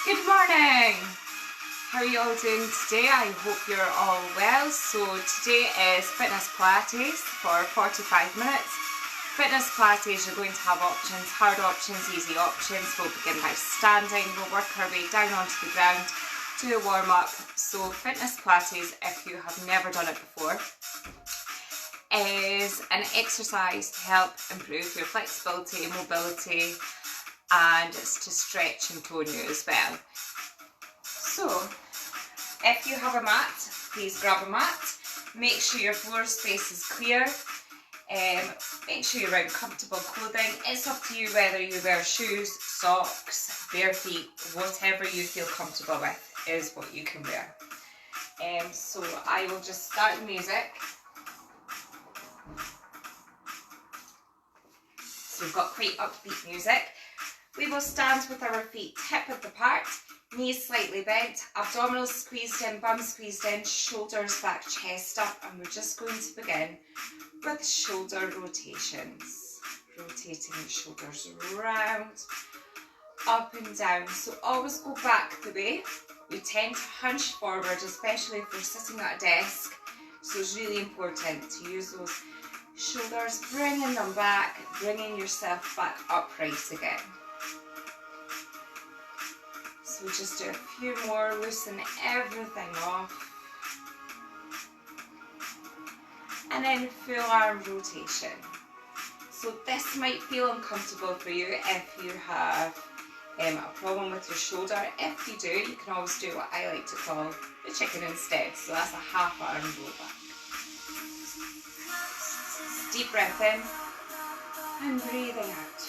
Good morning! How are you all doing today? I hope you're all well. So today is fitness Pilates for 45 minutes. Fitness Pilates, you're going to have options, hard options, easy options. We'll begin by standing, we'll work our way down onto the ground, do a warm up. So fitness Pilates, if you have never done it before, is an exercise to help improve your flexibility, mobility, and it's to stretch and tone you as well. So if you have a mat, please grab a mat. Make sure your floor space is clear. Make sure you're wearing comfortable clothing. It's up to you whether you wear shoes, socks, bare feet, whatever you feel comfortable with is what you can wear. So I will just start the music. So we've got quite upbeat music. We will stand with our feet hip width apart, knees slightly bent, abdominals squeezed in, bum squeezed in, shoulders back, chest up, and we're just going to begin with shoulder rotations. Rotating the shoulders round, up and down. So always go back the way. We tend to hunch forward, especially if we're sitting at a desk. So it's really important to use those shoulders, bringing them back, bringing yourself back upright again. So just do a few more, loosen everything off. And then full arm rotation. So this might feel uncomfortable for you if you have a problem with your shoulder. If you do, you can always do what I like to call the chicken instead. So that's a half arm roll back. Deep breath in and breathing out.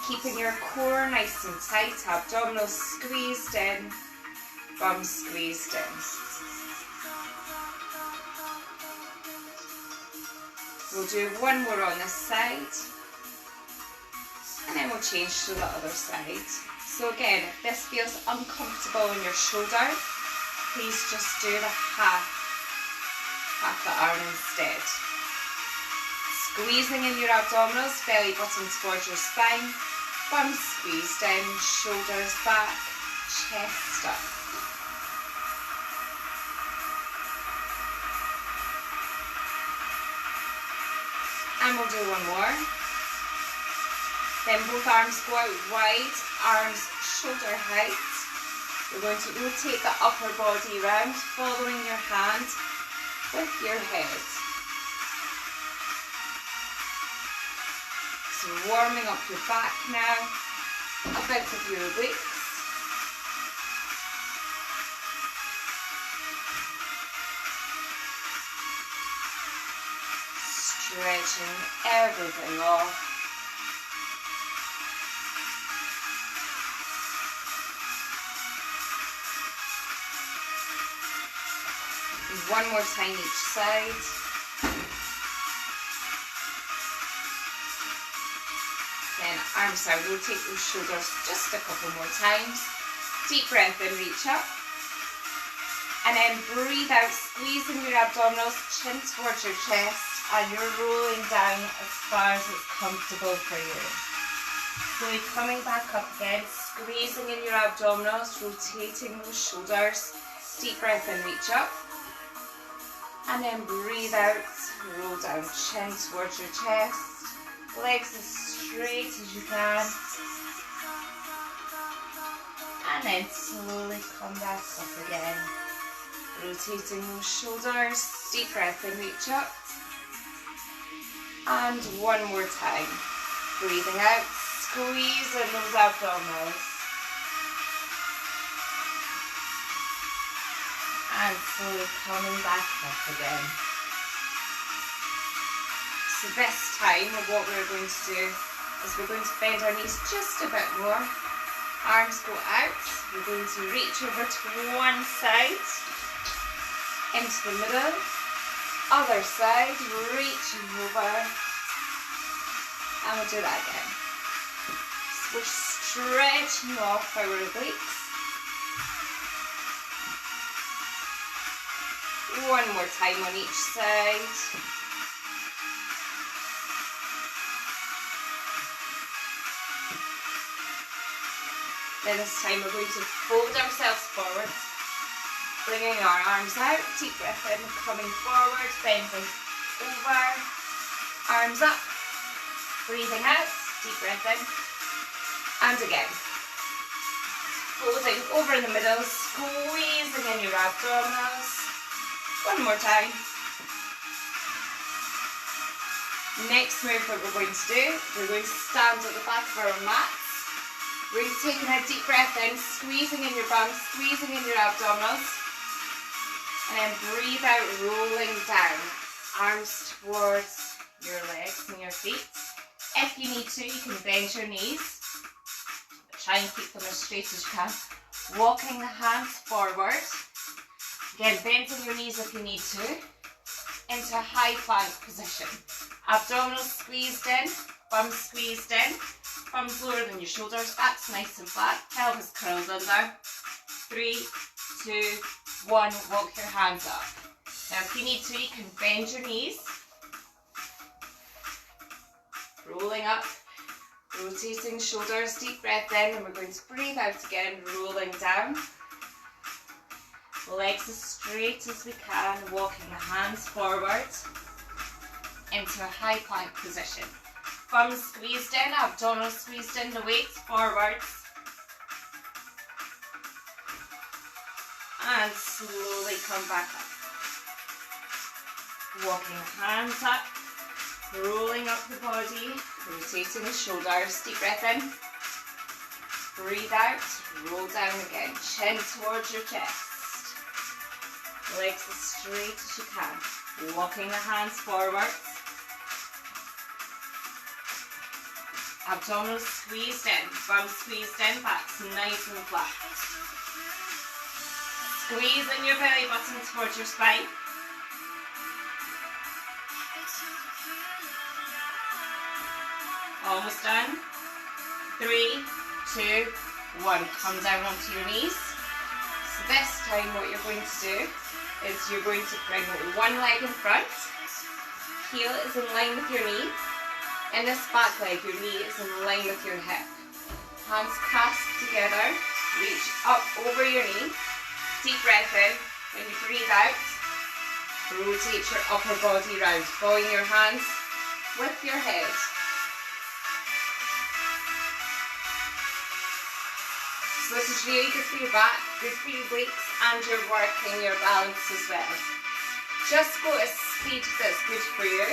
Keeping your core nice and tight, abdominals squeezed in, bum squeezed in. We'll do one more on this side, and then we'll change to the other side. So again, if this feels uncomfortable in your shoulder, please just do the half the arm instead. Squeezing in your abdominals, belly button towards your spine, bum squeezed in, shoulders back, chest up. And we'll do one more. Then both arms go out wide, arms shoulder height. We're going to rotate the upper body round, following your hand with your head. So warming up your back now, a bit of your obliques. Stretching everything off. One more time each side. Then arms out, rotate those shoulders just a couple more times. Deep breath in, reach up. And then breathe out, squeezing your abdominals, chin towards your chest, and you're rolling down as far as it's comfortable for you. So you're coming back up again, squeezing in your abdominals, rotating those shoulders. Deep breath in, reach up. And then breathe out, roll down, chin towards your chest, legs as straight as you can. And then slowly come back up again. Rotating those shoulders, deep breath in, reach up. And one more time. Breathing out, squeezing those abdominals. And slowly coming back up again. So this time what we're going to do is we're going to bend our knees just a bit more. Arms go out. We're going to reach over to one side, into the middle, other side, reaching over, and we'll do that again. So we're stretching off our obliques. One more time on each side. Then this time we're going to fold ourselves forward, bringing our arms out, deep breath in, coming forward, bending over, arms up, breathing out, deep breath in, and again. Folding over in the middle, squeezing in your abdominals. One more time. Next move that we're going to do, we're going to stand at the back of our mats. We're going to take a deep breath in, squeezing in your bums, squeezing in your abdominals. And then breathe out, rolling down. Arms towards your legs and your feet. If you need to, you can bend your knees. Try and keep them as straight as you can. Walking the hands forward. Again, bending your knees if you need to. Into a high plank position. Abdominals squeezed in, bums squeezed in. Thumbs lower than your shoulders, backs nice and flat, pelvis curled under. 3, 2, 1, walk your hands up. Now if you need to, you can bend your knees. Rolling up, rotating shoulders, deep breath in, and we're going to breathe out again, rolling down. Legs as straight as we can, walking the hands forward into a high plank position. Bums squeezed in, abdominals squeezed in, the weights forwards. And slowly come back up. Walking hands up, rolling up the body, rotating the shoulders, deep breath in. Breathe out, roll down again, chin towards your chest. Legs as straight as you can. Walking the hands forwards. Abdominals squeezed in, bums squeezed in, backs nice and flat. Squeezing your belly button towards your spine. Almost done. 3, 2, 1. Come down onto your knees. So this time what you're going to do is you're going to bring one leg in front. Heel is in line with your knee. In this back leg, your knee is in line with your hip. Hands clasped together, reach up over your knee. Deep breath in. When you breathe out, rotate your upper body round, following your hands with your head. So this is really good for your back, good for your weights, and you're working your balance as well. Just go at a speed that's good for you.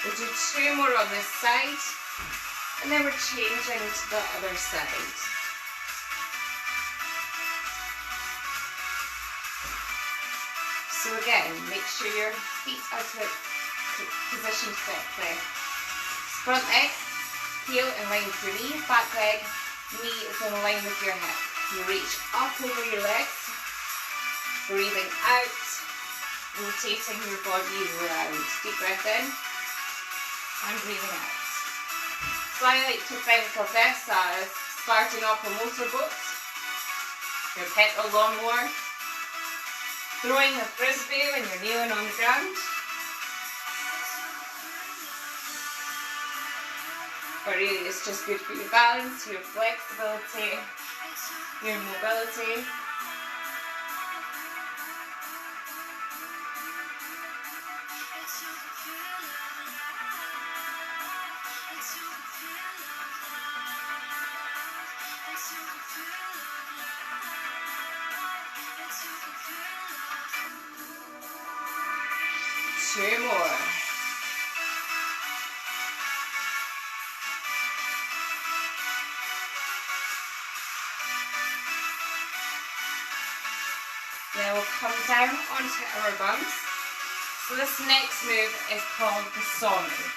We'll do 2 more on this side, and then we're changing to the other side. So again, make sure your feet are positioned correctly. Front leg, heel in line with your knee, back leg, knee is in line with your hip. You reach up over your legs, breathing out, rotating your body around. Deep breath in. And breathing out. So I like to think of this as starting up a motorboat, your petrol lawnmower, throwing a frisbee when you're kneeling on the ground, but really it's just good for your balance, your flexibility, your mobility. Two more. Now we'll come down onto our bums. So this next move is called the saw move.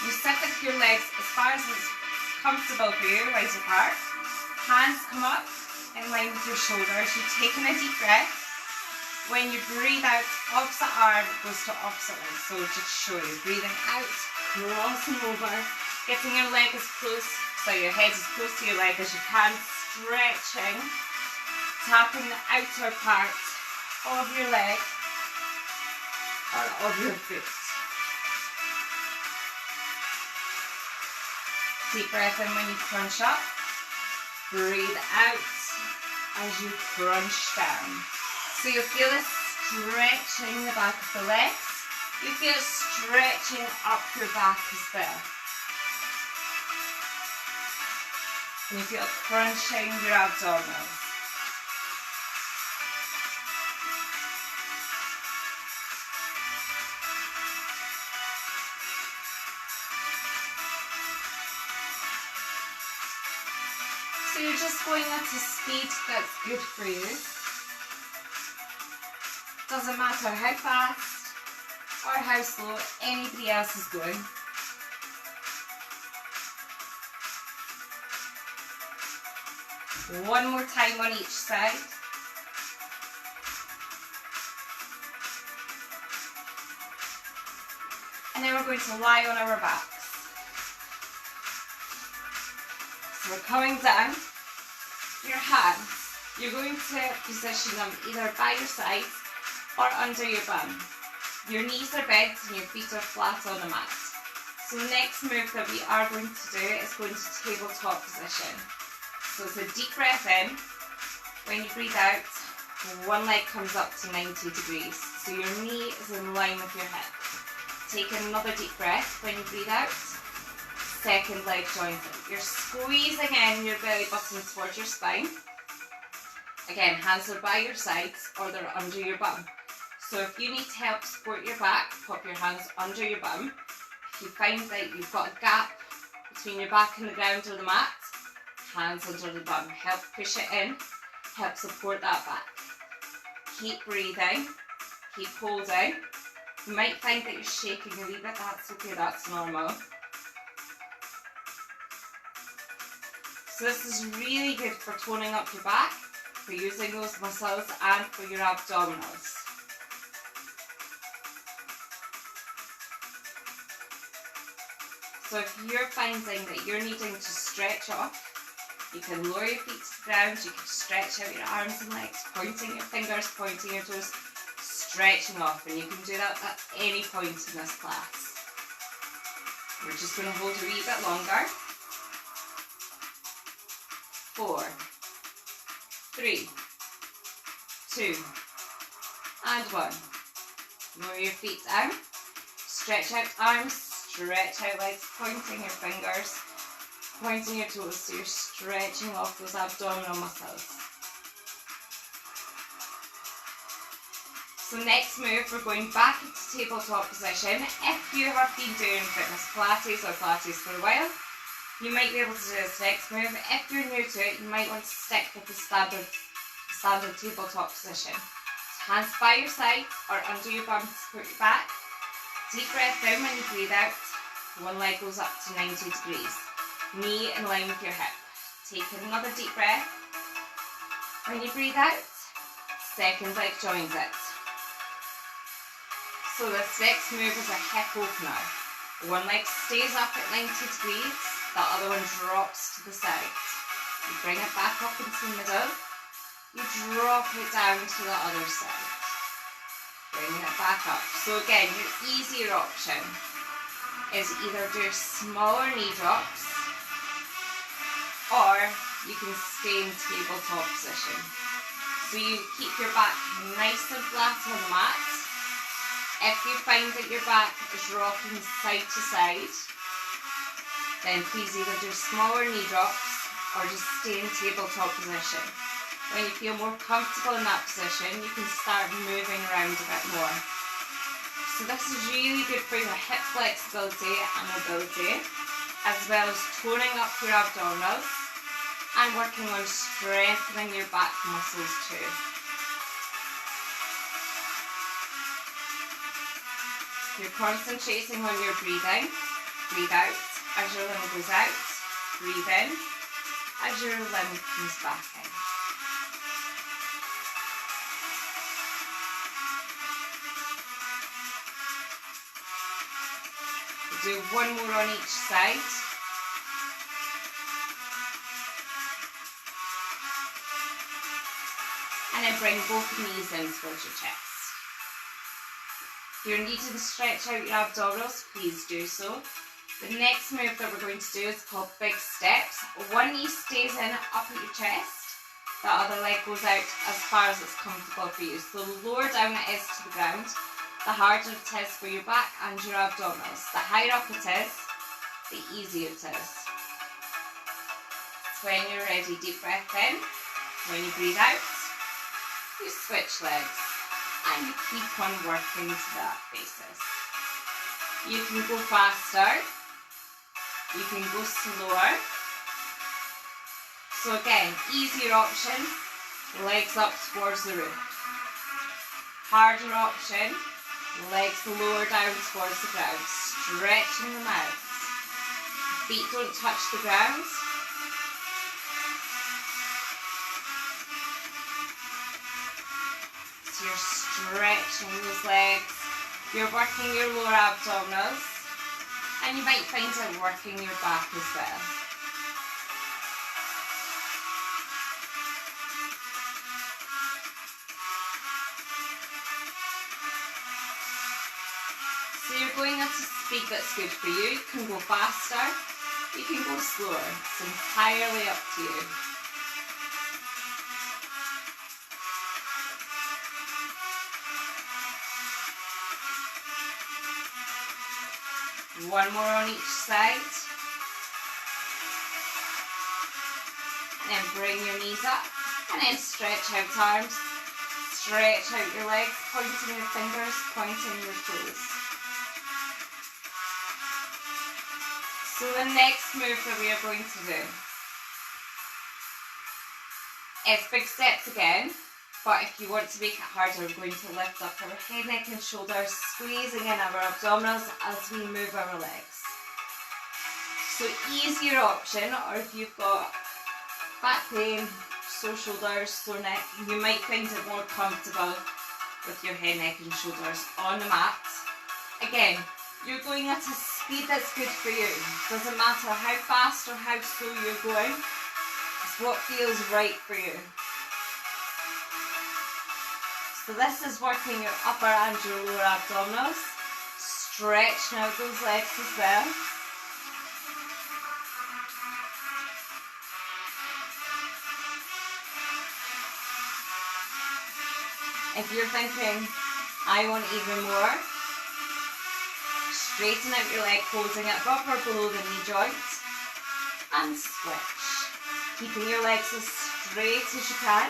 You sit with your legs as far as it's comfortable for you, right apart. Hands come up in line with your shoulders. You're taking a deep breath. When you breathe out, opposite arm goes to opposite leg. So just show you, breathing out, crossing over, Getting your leg as close, so your head as close to your leg as you can, stretching, tapping the outer part of your leg or of your foot. Deep breath in when you crunch up. Breathe out as you crunch down. So you'll feel this stretching the back of the legs. You feel it stretching up your back as well. And you feel crunching your abdominals. So you're just going at a speed that's good for you. Doesn't matter how fast or how slow anybody else is going. One more time on each side. And then we're going to lie on our backs. So we're coming down. Your hands, you're going to position them either by your sides or under your bum. Your knees are bent and your feet are flat on the mat. So the next move that we are going to do is going to tabletop position. So it's a deep breath in. When you breathe out, one leg comes up to 90 degrees. So your knee is in line with your hip. Take another deep breath. When you breathe out, second leg joins it. You're squeezing in your belly button towards your spine. Again, hands are by your sides or they're under your bum. So if you need to help support your back, pop your hands under your bum. If you find that you've got a gap between your back and the ground or the mat, hands under the bum. Help push it in, help support that back. Keep breathing, keep holding. You might find that you're shaking a wee bit, that's okay, that's normal. So this is really good for toning up your back, for using those muscles and for your abdominals. So if you're finding that you're needing to stretch off, you can lower your feet to the ground, you can stretch out your arms and legs, pointing your fingers, pointing your toes, stretching off, and you can do that at any point in this class. We're just going to hold a wee bit longer. 4, 3, 2, and 1. Lower your feet down, stretch out arms, stretch out legs, pointing your fingers, pointing your toes, so you're stretching off those abdominal muscles. So next move, we're going back into tabletop position. If you have been doing fitness Pilates or Pilates for a while, you might be able to do this next move. If you're new to it, you might want to stick with the standard tabletop position. So hands by your side or under your bum to support your back. Deep breath in when you breathe out. One leg goes up to 90 degrees. Knee in line with your hip. Take another deep breath. When you breathe out, second leg joins it. So this next move is a hip opener. One leg stays up at 90 degrees, the other one drops to the side. You bring it back up into the middle, you drop it down to the other side. Bringing it back up. So again, your easier option is either do smaller knee drops or you can stay in tabletop position. So you keep your back nice and flat on the mat. If you find that your back is rocking side to side, then please either do smaller knee drops or just stay in tabletop position. When you feel more comfortable in that position, you can start moving around a bit more. So this is really good for your hip flexibility and mobility, as well as toning up your abdominals and working on strengthening your back muscles too. You're concentrating on your breathing. Breathe out as your limb goes out. Breathe in as your limb comes back in. We'll do one more on each side. then bring both knees in towards your chest. If you're needing to stretch out your abdominals, please do so. The next move that we're going to do is called big steps. One knee stays in up at your chest. The other leg goes out as far as it's comfortable for you. So the lower down it is to the ground, the harder it is for your back and your abdominals. The higher up it is, the easier it is. So when you're ready, deep breath in. When you breathe out, you switch legs and you keep on working to that basis. You can go faster, you can go slower. So again, easier option, legs up towards the roof. Harder option, legs lower down towards the ground, stretching them out. Feet don't touch the ground. So you're stretching those legs, you're working your lower abdominals, and you might find it working your back as well. So you're going at a speed that's good for you. You can go faster, you can go slower. It's entirely up to you. One more on each side. And then bring your knees up and then stretch out arms. Stretch out your legs, pointing your fingers, pointing your toes. So the next move that we are going to do is big steps again, but if you want to make it harder, we're going to lift up our head, neck and shoulders, squeezing in our abdominals as we move our legs. So easier option, or if you've got back pain, sore shoulders, sore neck, you might find it more comfortable with your head, neck and shoulders on the mat. Again, you're going at a speed that's good for you. Doesn't matter how fast or how slow you're going, it's what feels right for you. So this is working your upper and your lower abdominals, stretching out those legs as well. If you're thinking, I want even more, straighten out your leg, closing it above or below the knee joint, and switch. Keeping your legs as straight as you can.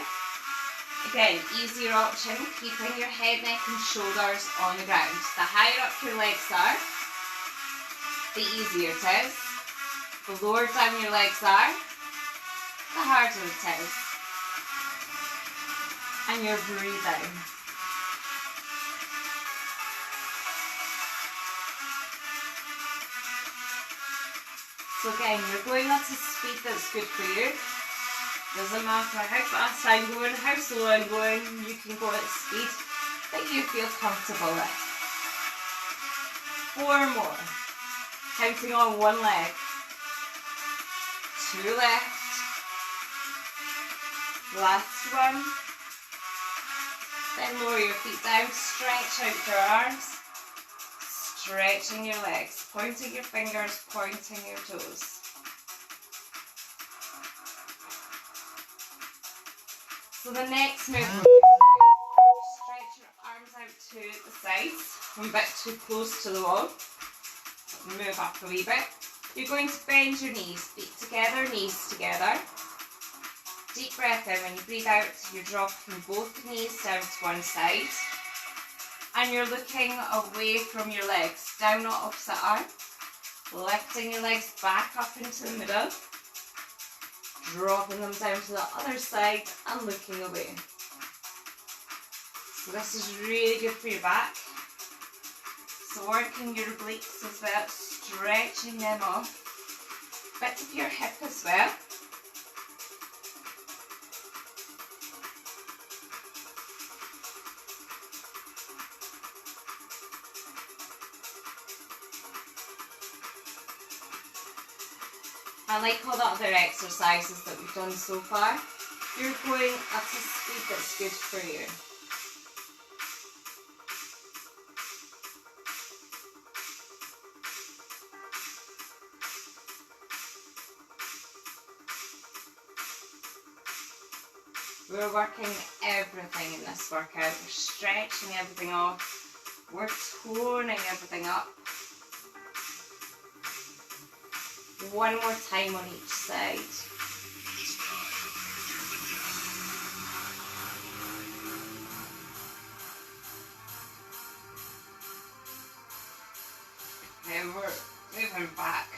Again, easier option, keeping your head, neck and shoulders on the ground. The higher up your legs are, the easier it is. The lower down your legs are, the harder it is. And you're breathing. So again, you're going at a speed that's good for you. Doesn't matter how fast I'm going, how slow I'm going, you can go at a speed that you feel comfortable with. 4 more. Counting on one leg. 2 left. Last one. Then lower your feet down, stretch out your arms. Stretching your legs, pointing your fingers, pointing your toes. So the next move, stretch your arms out to the sides, a bit too close to the wall. Move up a wee bit. You're going to bend your knees, feet together, knees together. Deep breath in. When you breathe out, you're dropping both knees down to one side. And you're looking away from your legs, down the opposite arm, lifting your legs back up into the middle, dropping them down to the other side and looking away. So this is really good for your back. So working your obliques as well, stretching them off, bits of your hip as well. And like all the other exercises that we've done so far, You're going at a speed that's good for you. We're working everything in this workout. We're stretching everything off. We're toning everything up. One more time on each side. Okay, we're moving back.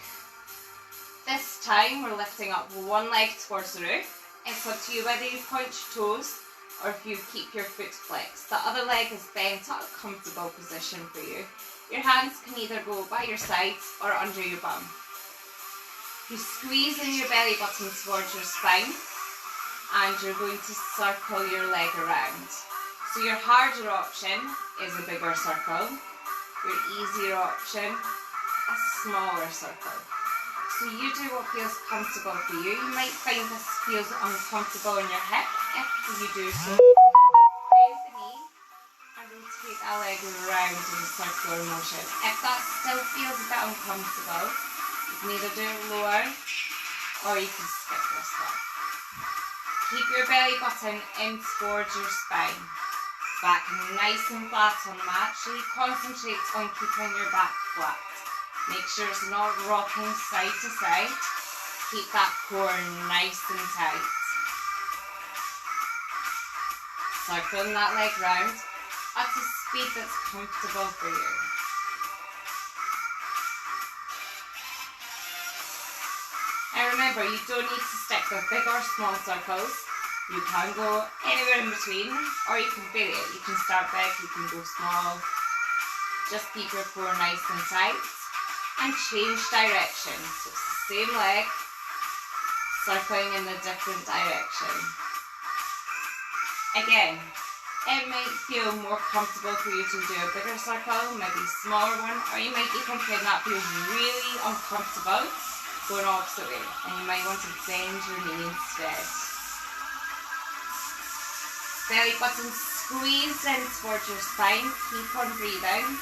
This time we're lifting up one leg towards the roof. It's up to you whether you point your toes or if you keep your foot flexed. The other leg is bent at a comfortable position for you. Your hands can either go by your sides or under your bum. You squeeze in your belly button towards your spine and you're going to circle your leg around. So your harder option is a bigger circle. Your easier option, a smaller circle. So you do what feels comfortable for you. You might find this feels uncomfortable in your hip. If you do so, bend the knee and rotate that leg around in a circular motion. If that still feels a bit uncomfortable, you can either do it lower or you can skip this one. Keep your belly button in towards your spine. Back nice and flat on the mat. So you concentrate on keeping your back flat. Make sure it's not rocking side to side. Keep that core nice and tight. Circling that leg round at a speed that's comfortable for you. And remember, you don't need to stick with big or small circles. You can go anywhere in between, or you can vary it. You can start big, you can go small. Just keep your core nice and tight. And change direction. So it's the same leg, circling in a different direction. Again, it might feel more comfortable for you to do a bigger circle, maybe a smaller one, or you might be thinking that feels really uncomfortable, going opposite way, and you might want to bend your knee instead. Belly button squeezed in towards your spine, keep on breathing.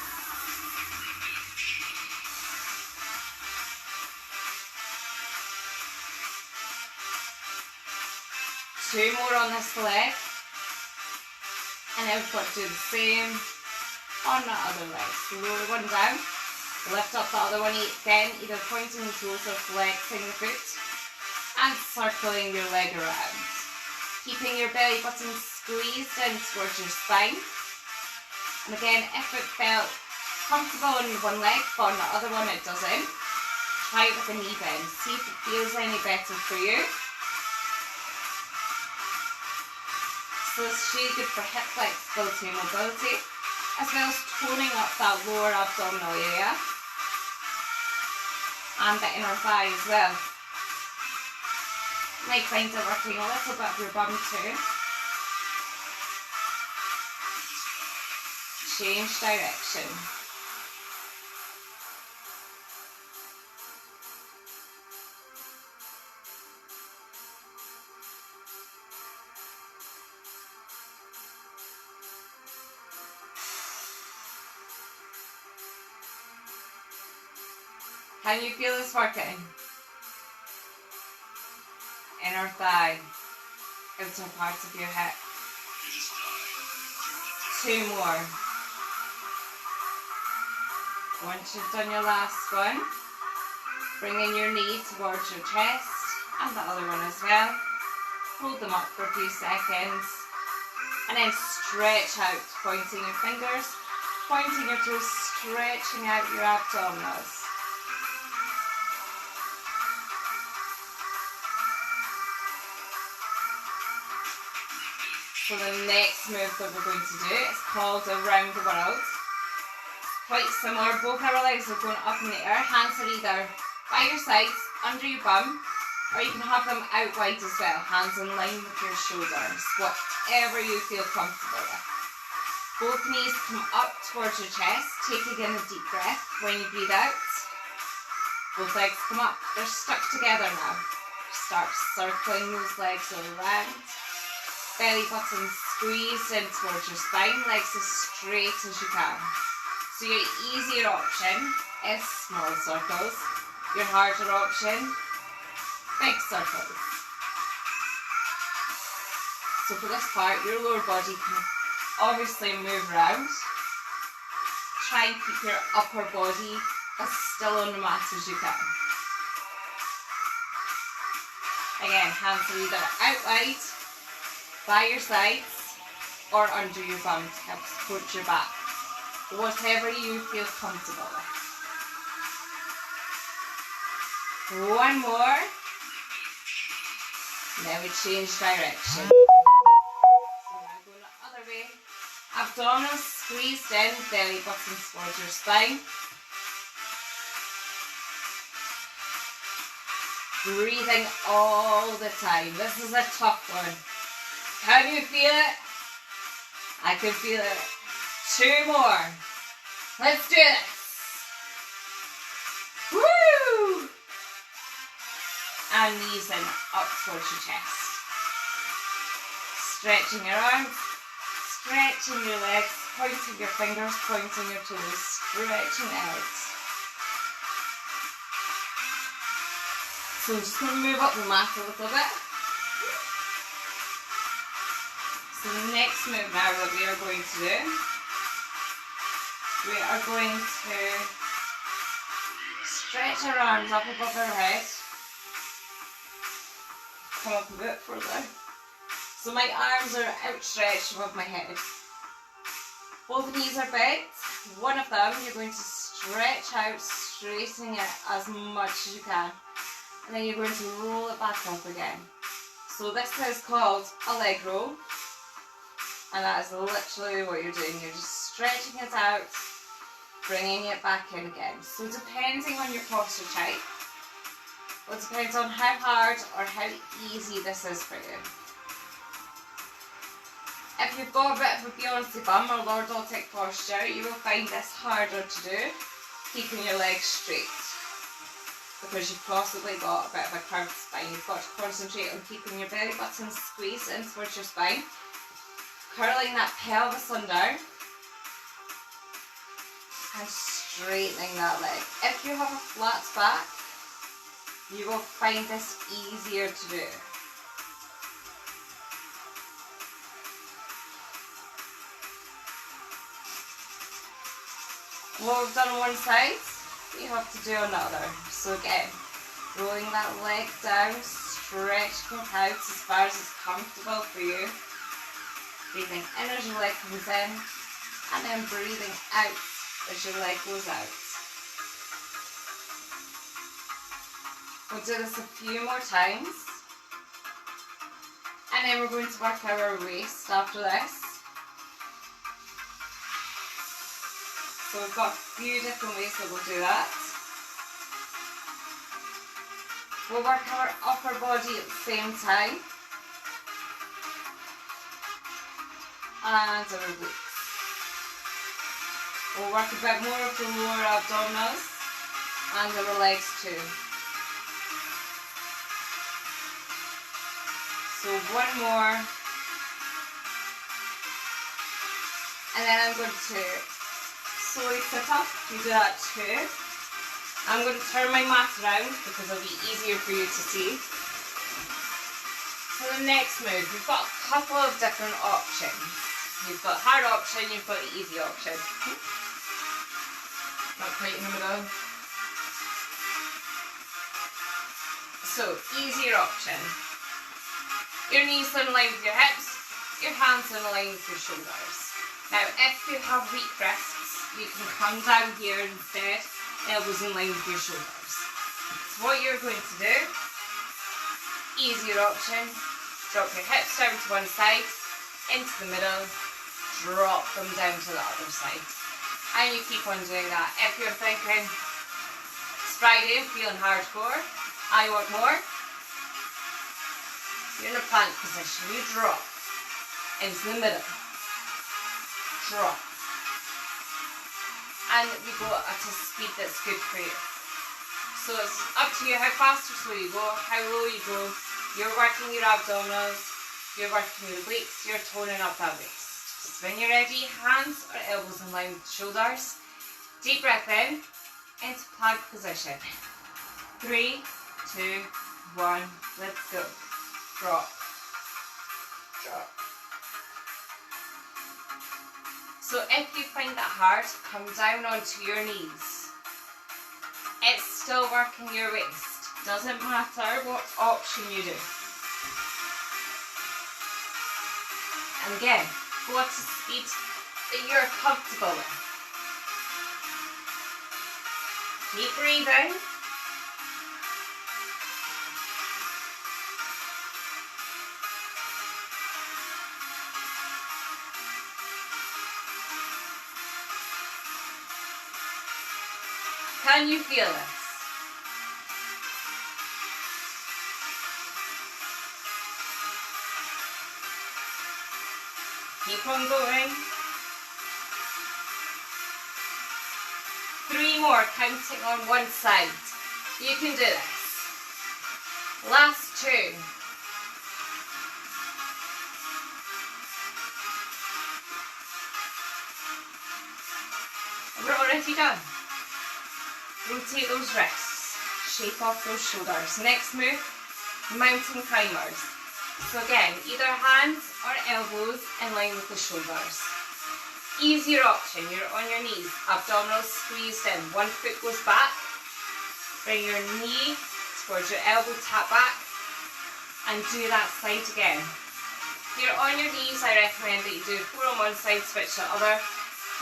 Two more on this leg, and then we've got to do the same on the other leg. So lower one down, lift up the other one again, either pointing the toes or flexing the foot, and circling your leg around. Keeping your belly button squeezed in towards your spine. And again, if it felt comfortable on one leg, but on the other one it doesn't, try it with a knee bend. See if it feels any better for you. So it's really good for hip flexibility and mobility, as well as toning up that lower abdominal area and the inner thigh as well. You might find it working a little bit of your bum too. Change direction. Can you feel this working? Inner thigh, outer parts of your hip. Two more. Once you've done your last one, bring in your knee towards your chest and the other one as well. Hold them up for a few seconds and then stretch out, pointing your fingers, pointing your toes, stretching out your abdominals. So the next move that we're going to do is called Around the World. Quite similar, both our legs are going up in the air, hands are either by your sides, under your bum, or you can have them out wide as well, hands in line with your shoulders, whatever you feel comfortable with. Both knees come up towards your chest, taking in a deep breath. When you breathe out, both legs come up, they're stuck together now. Start circling those legs around. Belly button squeezed in towards your spine, legs as straight as you can. So your easier option is small circles. Your harder option, big circles. So for this part, your lower body can obviously move around. Try and keep your upper body as still on the mat as you can. Again, hands are either out wide, by your sides, or under your bum to help support your back. Whatever you feel comfortable with. One more. Then we change direction. So now going the other way. Abdominals squeezed in, belly button towards your spine. Breathing all the time. This is a tough one. Can you feel it? I can feel it. 2 more. Let's do this. Woo! And knees in up towards your chest. Stretching your arms, stretching your legs, pointing your fingers, pointing your toes, stretching out. So I'm just going to move up the mat a little bit. So the next move now that we are going to do, we are going to stretch our arms up above our head. Come up a bit further. So my arms are outstretched above my head. Both knees are bent. One of them you're going to stretch out, straightening it as much as you can. And then you're going to roll it back up again. So this is called a leg roll. And that is literally what you're doing. You're just stretching it out, bringing it back in again. So depending on your posture type, it depends on how hard or how easy this is for you. If you've got a bit of a Beyonce bum or lordotic posture, you will find this harder to do, keeping your legs straight. Because you've possibly got a bit of a curved spine. You've got to concentrate on keeping your belly button squeezed in towards your spine, curling that pelvis under, and straightening that leg. If you have a flat back, you will find this easier to do. What we've done on one side, you have to do on the other. So again, rolling that leg down, stretching it out as far as it's comfortable for you. Breathing in as your leg comes in, and then breathing out as your leg goes out. We'll do this a few more times, and then we're going to work our waist after this. So we've got a few different ways that we'll do that. We'll work our upper body at the same time. And our glutes. We'll work a bit more of the lower abdominals and our legs too. So one more. And then I'm going to slowly sit up. You do that too. I'm going to turn my mat around because it'll be easier for you to see. So the next move, we've got a couple of different options. You've got hard option, you've got easy option. Not quite in the middle. So, easier option. Your knees in line with your hips, your hands in line with your shoulders. Now, if you have weak wrists, you can come down here instead, elbows in line with your shoulders. So what you're going to do, easier option, drop your hips down to one side, into the middle, drop them down to the other side. And you keep on doing that. If you're thinking, it's Friday, feeling hardcore, I want more, you're in a plank position, you drop into the middle, drop. And you go at a speed that's good for you. So it's up to you how fast or slow you go, how low you go. You're working your abdominals, You're working your obliques, you're toning up that waist. So when you're ready, hands or elbows in line with the shoulders. Deep breath in, into plank position. 3, 2, 1, let's go. Drop. Drop. So if you find that hard, come down onto your knees. It's still working your waist. Doesn't matter what option you do. And again, go at a speed that you're comfortable with. Keep breathing. Can you feel this? Keep on going. 3 more, counting on one side. You can do this. Last 2. We're already done. Rotate those wrists. Shake off those shoulders. Next move, mountain climbers. So again, either hands or elbows in line with the shoulders. Easier option, you're on your knees, abdominals squeezed in. One foot goes back, bring your knee towards your elbow, tap back, and do that side again. If you're on your knees, I recommend that you do 4 on one side, switch to the other.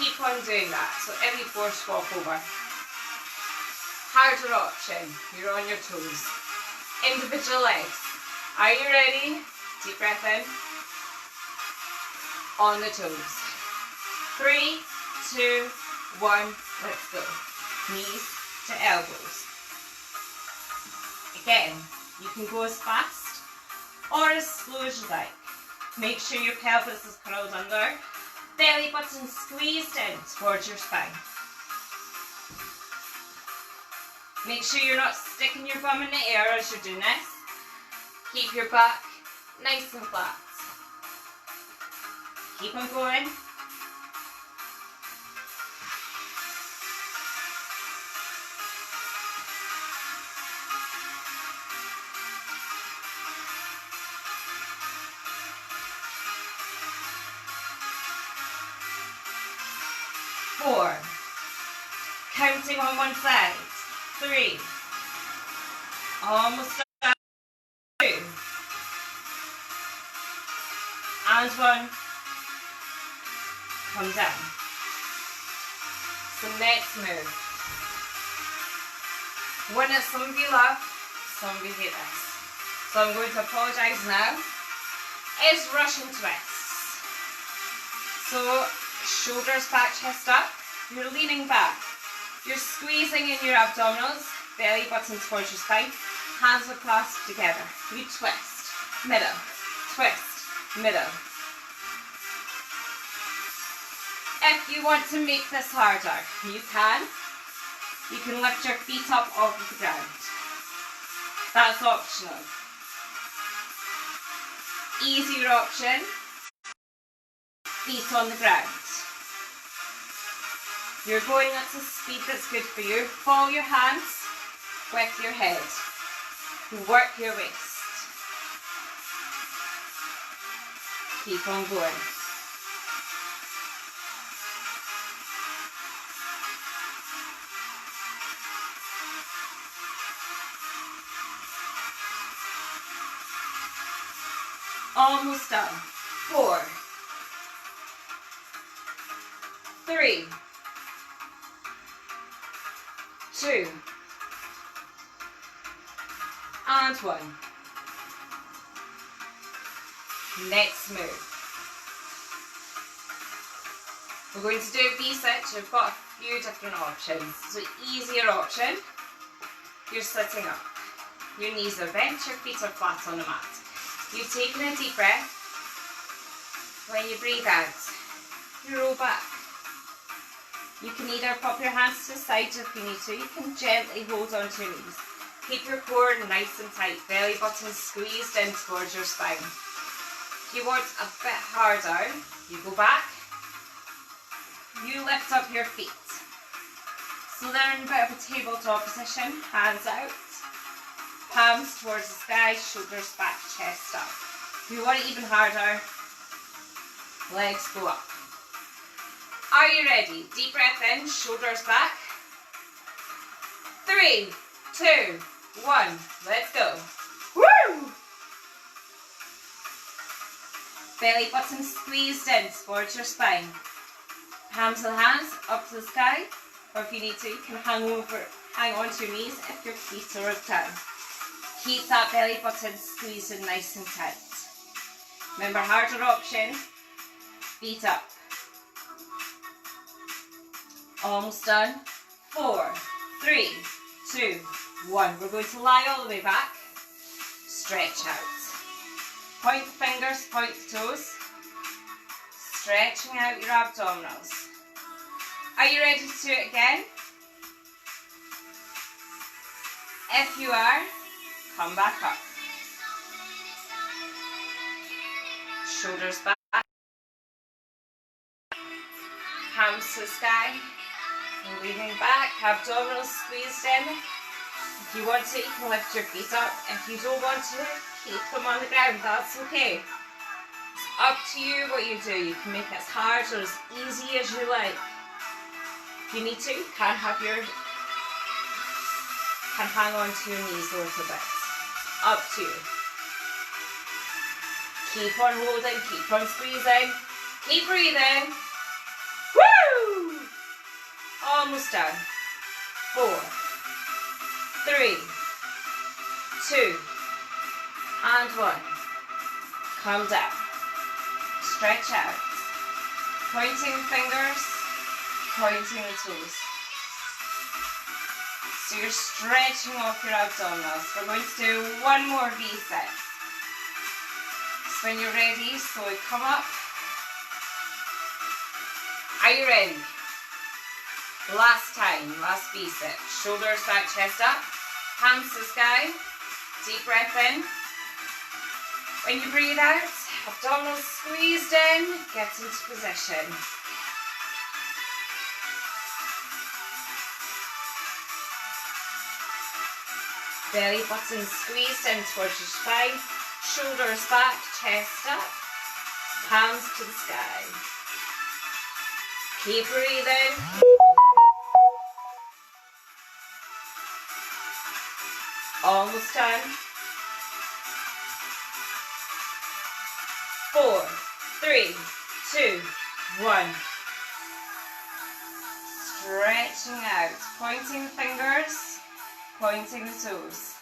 Keep on doing that, so every 4 swap over. Harder option, you're on your toes. Individual legs. Are you ready? Deep breath in. On the toes. 3, 2, 1, let's go. Knees to elbows. Again, you can go as fast or as slow as you like. Make sure your pelvis is curled under. Belly button squeezed in towards your spine. Make sure you're not sticking your bum in the air as you're doing this. Keep your back nice and flat. Keep on going. Four. Counting on one side. 3. Almost done. 2. And 1. Come down. So next move. One that some of you love, some of you hate this. So I'm going to apologise now. Is Russian twists. So shoulders back, chest up. You're leaning back. You're squeezing in your abdominals, belly button towards your spine. Hands are clasped together. You twist, middle, twist, middle. If you want to make this harder, you can. You can lift your feet up off the ground. That's optional. Easier option, feet on the ground. You're going at a speed that's good for you. Follow your hands with your head. Work your waist. Keep on going. Almost done. 4, 3, 2, and 1. Next move. We're going to do a V-sit. We've got a few different options. So easier option, you're sitting up. Your knees are bent, your feet are flat on the mat. You've taken a deep breath. When you breathe out, you roll back. You can either pop your hands to the side if you need to. You can gently hold onto your knees. Keep your core nice and tight. Belly button squeezed in towards your spine. If you want a bit harder, you go back, you lift up your feet. So they're in a bit of a tabletop position, hands out, palms towards the sky, shoulders back, chest up. If you want it even harder, legs go up. Are you ready? Deep breath in, shoulders back. 3, 2, 1, let's go. Woo! Belly button squeezed in towards your spine. Palms of the hands up to the sky, or if you need to, you can hang onto your knees if your feet are down. Keep that belly button squeezed in nice and tight. Remember, harder option, feet up. Almost done. 4, 3, 2, 1. We're going to lie all the way back. Stretch out. Point the fingers, point the toes. Stretching out your abdominals. Are you ready to do it again? If you are, come back up. Shoulders back. Palms to the sky. Leaning back, abdominals squeezed in. If you want to, you can lift your feet up. If you don't want to, keep them on the ground, that's okay. It's up to you what you do. You can make it as hard or as easy as you like. If you need to, you can hang on to your knees a little bit. Up to you. Keep on holding, keep on squeezing, keep breathing. Woo! Almost done. 4, 3, 2, and 1. Calm down. Stretch out. Pointing fingers, pointing the toes. So you're stretching off your abdominals. We're going to do one more V-sit. So when you're ready, slowly come up. Are you ready? Last time, last V-sit. Shoulders back, chest up. Hands to the sky. Deep breath in. When you breathe out, abdominals squeezed in. Get into position. Belly button squeezed in towards your spine. Shoulders back, chest up. Palms to the sky. Keep breathing. Almost done. 4, 3, 2, 1. Stretching out, pointing the fingers, pointing the toes.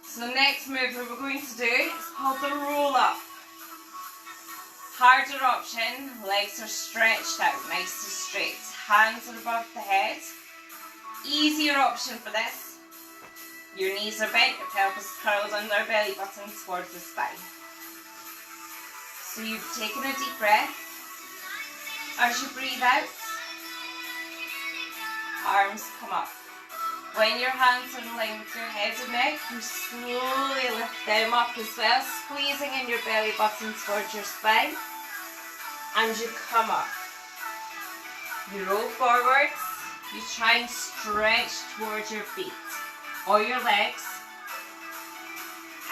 So the next move we're going to do is called the roll up. Harder option, legs are stretched out, nice and straight. Hands are above the head. Easier option for this. Your knees are bent, your pelvis curled under, belly button towards the spine. So you've taken a deep breath. As you breathe out, arms come up. When your hands are in line with your head and neck, you slowly lift them up as well, squeezing in your belly button towards your spine. And you come up. You roll forwards. You try and stretch towards your feet or your legs,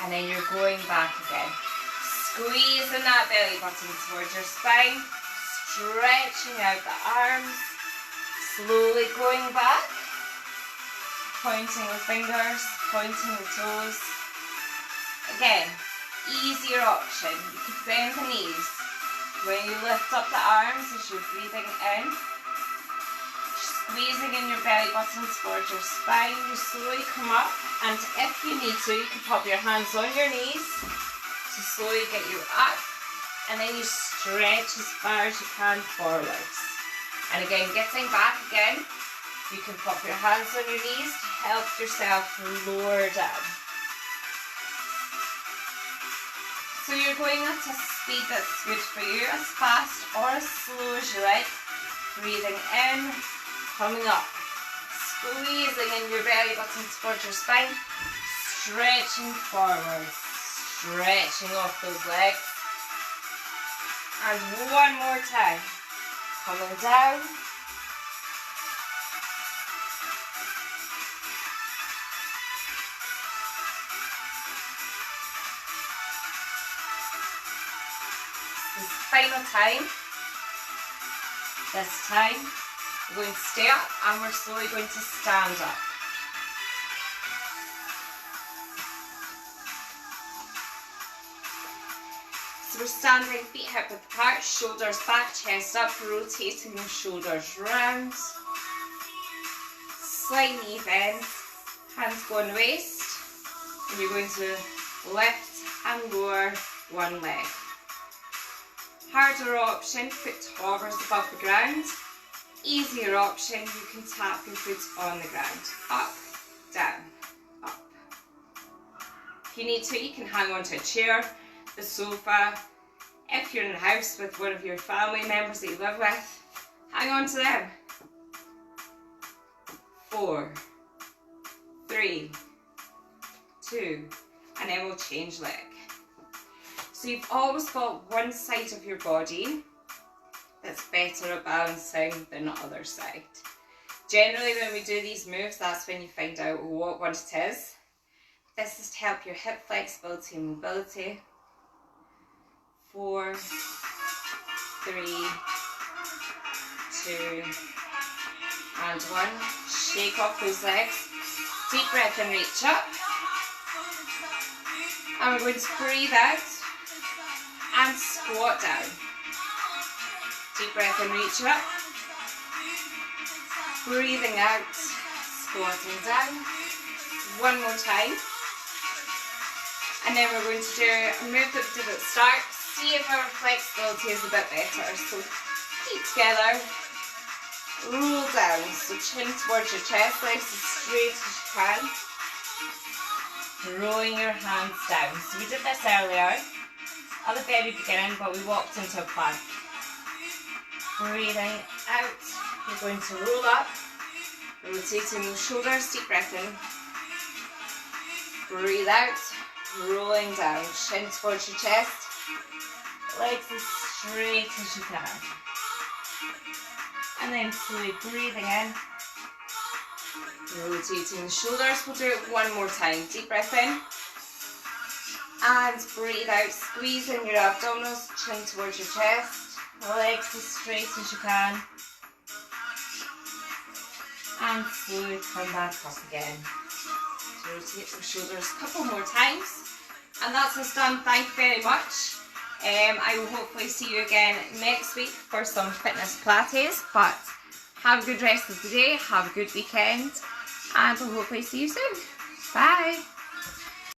and then you're going back again. Squeezing that belly button towards your spine, stretching out the arms, slowly going back, pointing the fingers, pointing the toes. Again, easier option. You can bend the knees. When you lift up the arms as you're breathing in, squeezing in your belly button towards your spine, you slowly come up, and if you need to, you can pop your hands on your knees to slowly get you up, and then you stretch as far as you can forwards. And again, getting back again, you can pop your hands on your knees to help yourself lower down. So you're going at a speed that's good for you, as fast or as slow as you like. Breathing in, coming up, squeezing in your belly button towards your spine, stretching forward, Stretching off those legs. And one more time. Coming down. This final time. This time, we're going to stay up and we're slowly going to stand up. So we're standing, feet hip width apart, shoulders back, chest up, rotating your shoulders round. Slight knee bend, hands go on the waist, and you're going to lift and lower one leg. Harder option, foot hovers above the ground. Easier option, you can tap your foot on the ground. Up, down, up. If you need to, you can hang onto a chair, the sofa. If you're in the house with one of your family members that you live with, hang on to them. 4, 3, 2, and then we'll change leg. So you've always got one side of your body that's better at balancing than the other side. Generally when we do these moves, that's when you find out what one it is. This is to help your hip flexibility and mobility. 4, 3, 2, and 1. Shake off those legs. Deep breath and reach up. And we're going to breathe out and squat down. Deep breath and reach up. Breathing out, squatting down. One more time. And then we're going to do a move that we did at the start. See if our flexibility is a bit better. So feet together, roll down. So chin towards your chest, legs as straight as you can. Rolling your hands down. So we did this earlier at the very beginning, but we walked into a plank. Breathing out, you're going to roll up, rotating those shoulders, deep breath in. Breathe out, rolling down, chin towards your chest. Legs as straight as you can. And then slowly breathing in. Rotating the shoulders. We'll do it one more time. Deep breath in. And breathe out. Squeezing your abdominals, chin towards your chest. Legs as straight as you can. And slowly come back up again. So rotate the shoulders a couple more times. And that's us done. Thank you very much. I will hopefully see you again next week for some fitness Pilates, but have a good rest of the day, have a good weekend, and I'll hopefully see you soon. Bye!